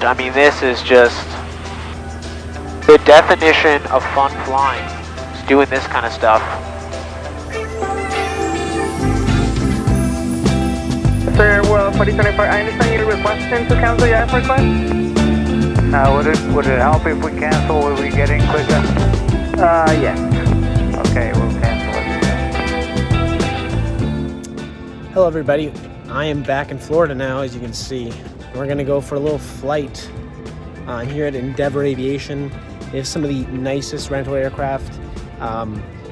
I mean, this is just the definition of fun flying. Just doing this kind of stuff. Sir, well, 4024, I understand you're requesting to cancel your IFR request? Would it help if we cancel? Will we get in quicker? Yes. Okay, we'll cancel it. Hello everybody, I am back in Florida now, as you can see. We're gonna go for a little flight here at Endeavor Aviation. They have some of the nicest rental aircraft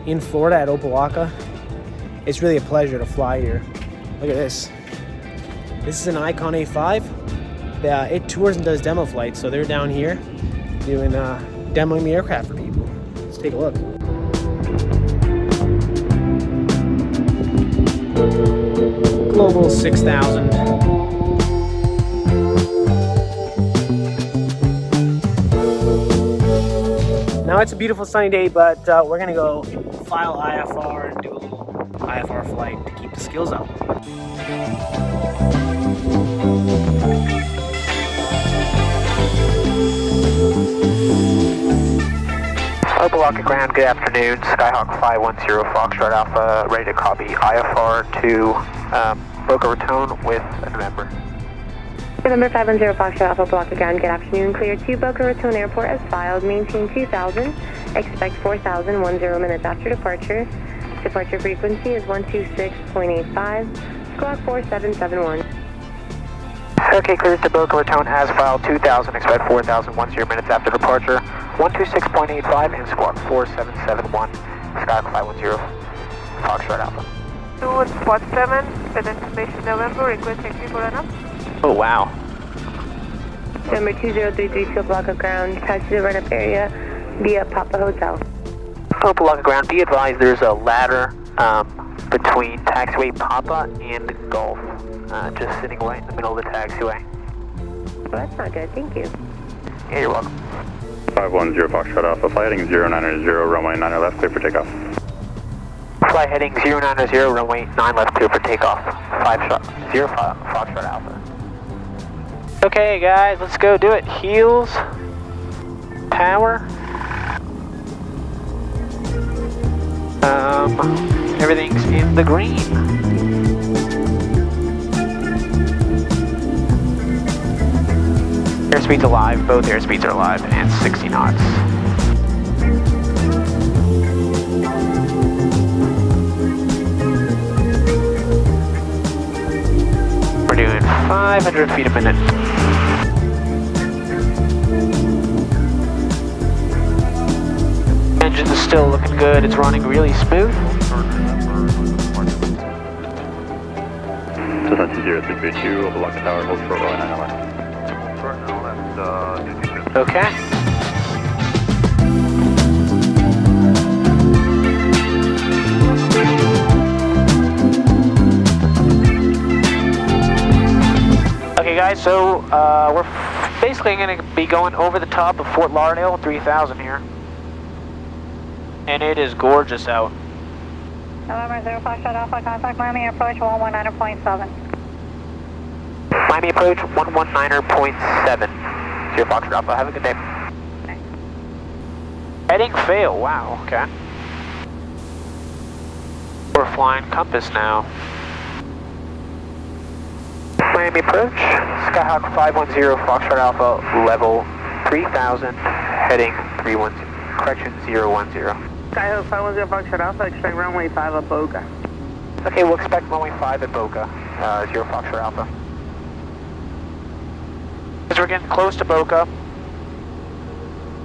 in Florida at Opelika. It's really a pleasure to fly here. Look at this. This is an Icon A5. It tours and does demo flights, so they're down here doing demoing the aircraft for people. Let's take a look. Global 6000. Now it's a beautiful sunny day, but we're gonna go file IFR and do a little IFR flight to keep the skills up. Opelika Ground, good afternoon. Skyhawk 510 Foxtrot Alpha, ready to copy IFR to Boca Raton with November. November 510 Foxtrot Alpha, Opelika Ground, good afternoon. Clear to Boca Raton Airport as filed. Maintain 2000. Expect 4000 minutes after departure. Departure frequency is 126.85. Squawk 4771. Okay, cleared to Boca Raton as filed. 2000. Expect 4000 minutes after departure. 126.85 and squawk 4771. Skyhawk 510 Foxtrot Alpha. 217 with information November, request taxi for enough. Oh wow. Number 20332 Opelika Ground, taxi to run-up area via Papa Hotel. Opelika Ground, be advised there's a ladder between taxiway Papa and Gulf, just sitting right in the middle of the taxiway. Well, that's not good, thank you. Yeah, you're welcome. 510 Foxtrot Alpha, flight heading 090, runway 9 left, clear for takeoff. Flight heading 090, runway 9 left, clear for takeoff. 50 Foxtrot Alpha. Okay guys, let's go do it. Heels, power. Everything's in the green. Airspeed's alive, both airspeeds are alive, and 60 knots. We're doing 500 feet a minute. Engine's still looking good, it's running really smooth. Cessna 20332, Opelika Tower, hold short runway 9 left. Okay. Okay guys, so we're basically going to be going over the top of Fort Lauderdale 3000 here. And it is gorgeous out. November 0 Foxtrot Alpha, contact Miami approach 119.7. Miami approach 119.7. 0 Foxtrot Alpha, have a good day. Heading fail, wow, okay. We're flying compass now. Miami approach, Skyhawk 510 Foxtrot Alpha, level 3000, heading 010. Skyhawk 510 Foxtrot Alpha, expect runway 5 at Boca. Okay, we'll expect runway 5 at Boca, 0 Foxtrot Alpha. As we're getting close to Boca,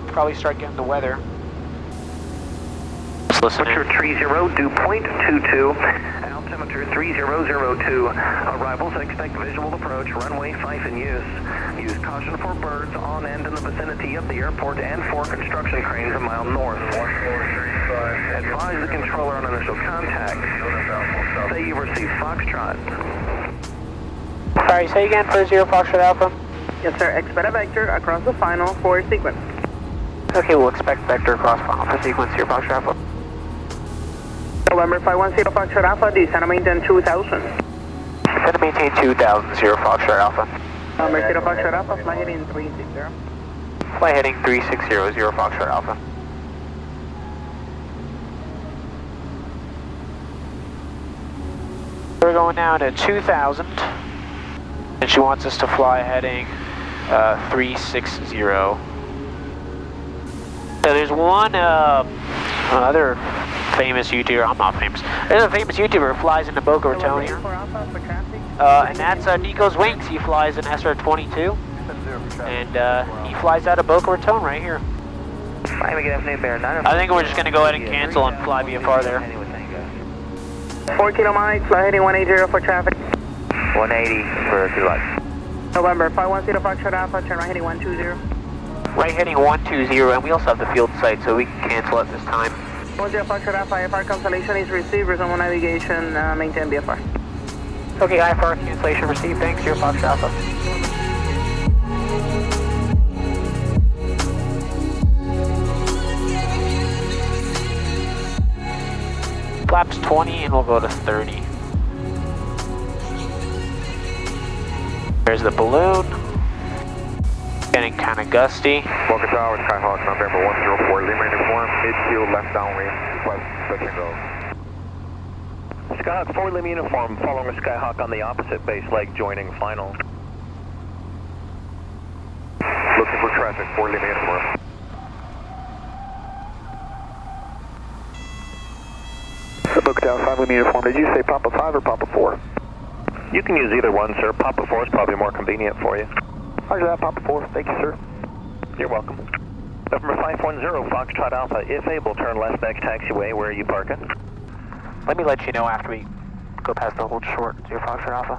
probably start getting the weather. Let's listen in. 30, dew point 22, altimeter 3002. Arrivals expect visual approach, runway 5 in use. Use caution for birds on and in the vicinity of the airport and for construction cranes a mile north. Advise the controller on initial contact. Say you receive Foxtrot. Sorry, say again for 0 Foxtrot Alpha. Yes sir, expect a vector across the final for sequence. Okay, we'll expect vector across final for sequence 0 Foxtrot Alpha. November 510 Foxtrot Alpha, descend and maintain 2000. Descend and maintain 2000, 0 Foxtrot Alpha. Number 0 Foxtrot Alpha, fly heading 360. Fly heading 3600 Foxtrot Alpha. We're going down to 2000, and she wants us to fly heading 360. So there's one other famous YouTuber, I'm not famous, there's a famous YouTuber who flies into Boca Raton here, and that's Nico's Wings. He flies an SR-22, and he flies out of Boca Raton right here. Miami, good afternoon, Bear 9. I think we're just going to go ahead and cancel and fly VFR there. 4 kilo miles, fly heading 180 for traffic. 180 for 2 lights. November 510 Foxtrot Alpha, turn right heading 120. Right heading 120, and we also have the field site, so we can cancel at this time. 10 Foxtrot Alpha, IFR cancellation is received, resume navigation, maintain BFR. Okay, IFR cancellation received, thanks, 0 Foxtrot Alpha. Flaps 20 and we'll go to 30. There's the balloon. Getting kind of gusty. Boca Tower, Skyhawk, November 104, Lima uniform, midfield, left downwind, request touch and go. Skyhawk 4 Lima uniform, following a Skyhawk on the opposite base leg, joining final. Looking for traffic, 4 Lima uniform. Boca Tower, 5 Lima uniform, did you say Papa 5 or Papa 4? You can use either one, sir. Papa 4 is probably more convenient for you. Roger that, Papa 4, thank you, sir. You're welcome. November 510 Foxtrot Alpha, if able, turn left next taxiway. Where are you parking? Let me let you know after we go past the hold short, 0 Foxtrot Alpha.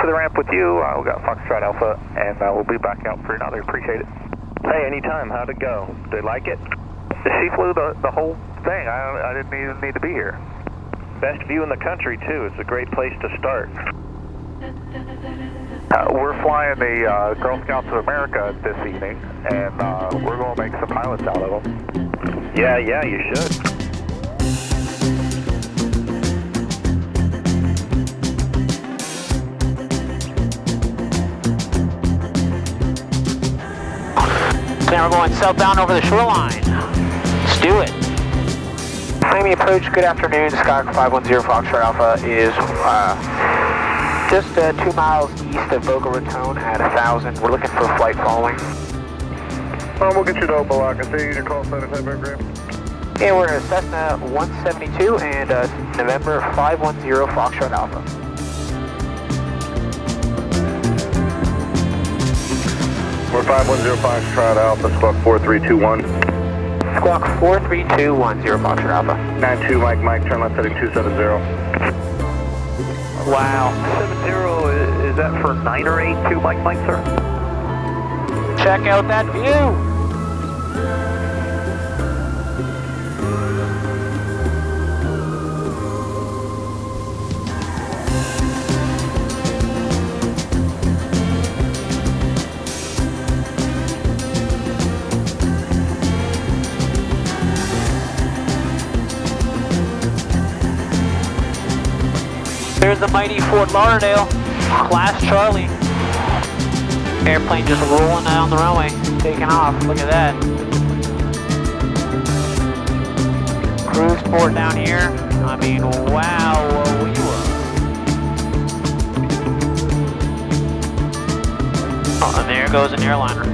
To the ramp with you, we got Foxtrot Alpha, and we'll be back out for another, appreciate it. Hey, anytime. How'd it go? Did they like it? She flew the whole thing, I didn't even need to be here. Best view in the country, too. It's a great place to start. We're flying the Girl Scouts of America this evening, and we're going to make some pilots out of them. Yeah, you should. Now we're going southbound over the shoreline. Let's do it. Miami approach, good afternoon. Skyhawk 510 Foxtrot Alpha is just 2 miles east of Boca Raton at 1000. We're looking for a flight following. We'll get you to Opalock. I see your call sign and type program. Yeah, we're at Cessna 172 and November 510 Foxtrot Alpha. We're 510 Foxtrot Alpha, squawk 4321. Squawk 4321, 0 Foxtrot Alpha. 92 Mike, turn left heading 270. Wow. 70, is that for 9 or 8, 2 Mike, sir? Check out that view. There's the mighty Fort Lauderdale, Class Charlie. Airplane just rolling down the runway, taking off. Look at that. Cruise port down here. I mean, wow, we were. Oh, and there goes an airliner.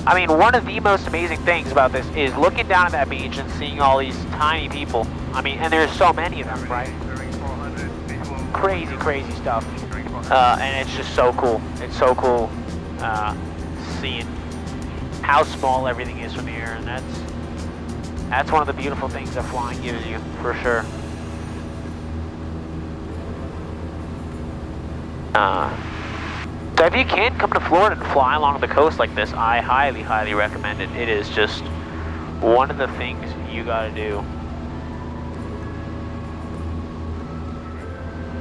I mean, one of the most amazing things about this is looking down at that beach and seeing all these tiny people. I mean, and there's so many of them, right? Crazy, crazy stuff. And it's just so cool. It's so cool seeing how small everything is from here, and that's one of the beautiful things that flying gives you, for sure. So if you can come to Florida and fly along the coast like this, I highly, highly recommend it. It is just one of the things you gotta do.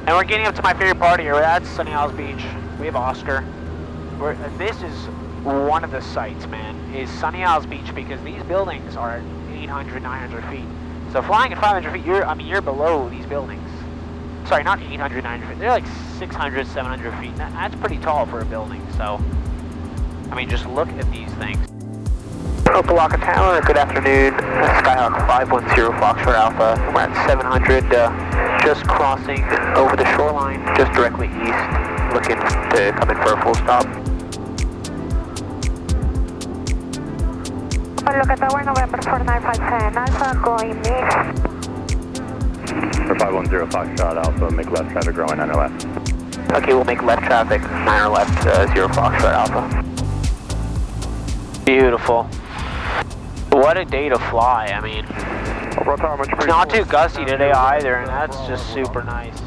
And we're getting up to my favorite part here. That's Sunny Isles Beach. We have Oscar. This is one of the sights, man, is Sunny Isles Beach, because these buildings are 800, 900 feet. So flying at 500 feet, you're below these buildings. sorry, not 800, 900 feet. They're like 600, 700 feet. That's pretty tall for a building, so, I mean, just look at these things. Boca Tower, good afternoon. Skyhawk 510 Foxtrot Alpha. We're at 700, just crossing over the shoreline, just directly east, looking to come in for a full stop. Boca Tower, November 4957 Alpha, going mix. For 510 Foxtrot Alpha, make left traffic runway 9 left. Okay, we'll make left traffic, 9 left, 0 Foxtrot Alpha. Beautiful. What a day to fly, I mean, it's not too gusty today either, and that's just super nice.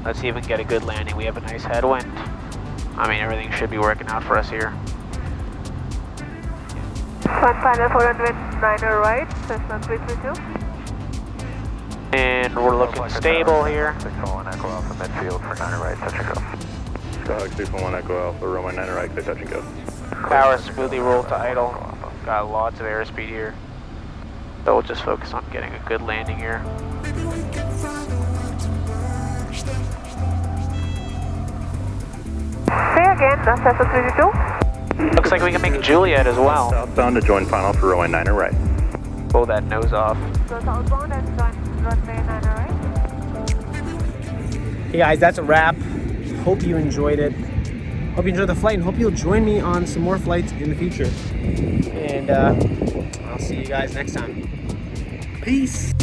Let's see if we can get a good landing. We have a nice headwind. I mean, everything should be working out for us here. Flight final 409 right, Cessna 332. And we're looking stable here. 601 Echo Alpha midfield for 9 right, touch and go. Skyhawk 601 Echo Alpha, runway 9 right, clear touch and go. Power smoothly rolled to idle. Got lots of airspeed here. So we'll just focus on getting a good landing here. Say again, that's Cessna 332. Looks like we can make Juliet as well. Southbound to join final for runway 9 right. Pull that nose off. Go southbound and join runway 9 right. Hey guys, that's a wrap. Hope you enjoyed it. Hope you enjoyed the flight, and hope you'll join me on some more flights in the future. And I'll see you guys next time. Peace.